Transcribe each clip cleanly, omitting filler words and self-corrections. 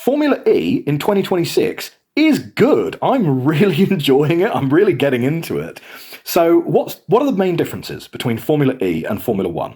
Formula E in 2026 is good. I'm really enjoying it. I'm really getting into it. So what are the main differences between Formula E and Formula One?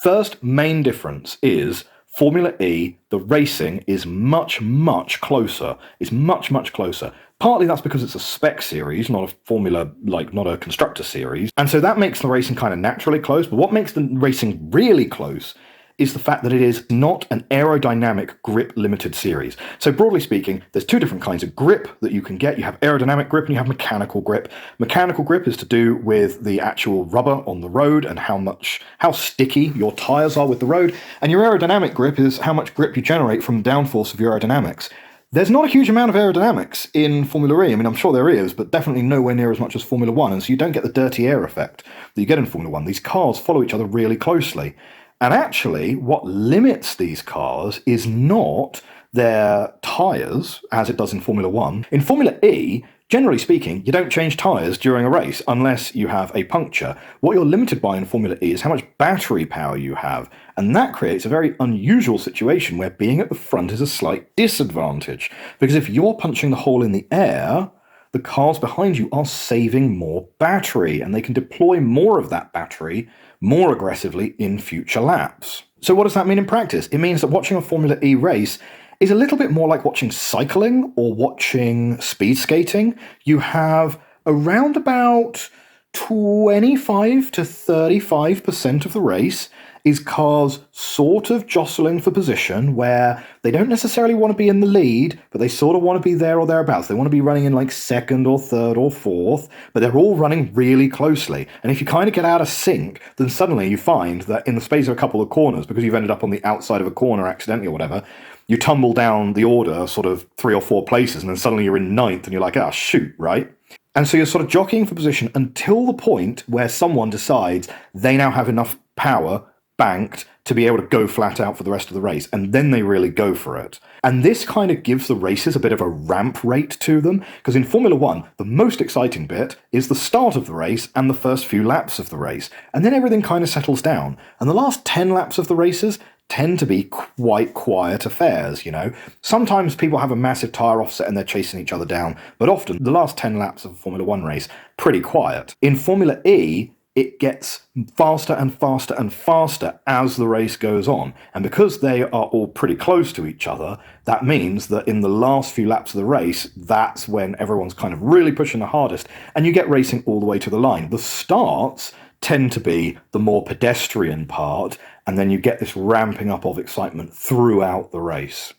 First main difference is Formula E, the racing is much, much closer. It's much, much closer. Partly that's because it's a spec series, not a formula, not a constructor series. And so that makes the racing kind of naturally close. But what makes the racing really close is the fact that it is not an aerodynamic grip limited series. So broadly speaking, there's two different kinds of grip that you can get. You have aerodynamic grip and you have mechanical grip. Mechanical grip is to do with the actual rubber on the road and how sticky your tires are with the road. And your aerodynamic grip is how much grip you generate from the downforce of your aerodynamics. There's not a huge amount of aerodynamics in Formula E. I mean, I'm sure there is, but definitely nowhere near as much as Formula One. And so you don't get the dirty air effect that you get in Formula One. These cars follow each other really closely. And actually, what limits these cars is not their tyres, as it does in Formula One. In Formula E, generally speaking, you don't change tyres during a race unless you have a puncture. What you're limited by in Formula E is how much battery power you have. And that creates a very unusual situation where being at the front is a slight disadvantage. Because if you're punching the hole in the air, the cars behind you are saving more battery, and they can deploy more of that battery more aggressively in future laps. So what does that mean in practice? It means that watching a Formula E race is a little bit more like watching cycling or watching speed skating. You have around about 25 to 35% of the race is cars sort of jostling for position, where they don't necessarily want to be in the lead, but they sort of want to be there or thereabouts. They want to be running in like second or third or fourth, but they're all running really closely. And if you kind of get out of sync, then suddenly you find that in the space of a couple of corners, because you've ended up on the outside of a corner accidentally or whatever, you tumble down the order sort of 3 or 4 places, and then suddenly you're in ninth, and you're like, ah, shoot, right? And so you're sort of jockeying for position until the point where someone decides they now have enough power banked to be able to go flat out for the rest of the race, and then they really go for it. And this kind of gives the races a bit of a ramp rate to them, because in Formula One, the most exciting bit is the start of the race and the first few laps of the race, and then everything kind of settles down. And the last 10 laps of the races tend to be quite quiet affairs, you know. Sometimes people have a massive tyre offset and they're chasing each other down, but often the last 10 laps of a Formula One race, pretty quiet. In Formula E, it gets faster and faster and faster as the race goes on. And because they are all pretty close to each other, that means that in the last few laps of the race, that's when everyone's kind of really pushing the hardest, and you get racing all the way to the line. The starts tend to be the more pedestrian part, and then you get this ramping up of excitement throughout the race.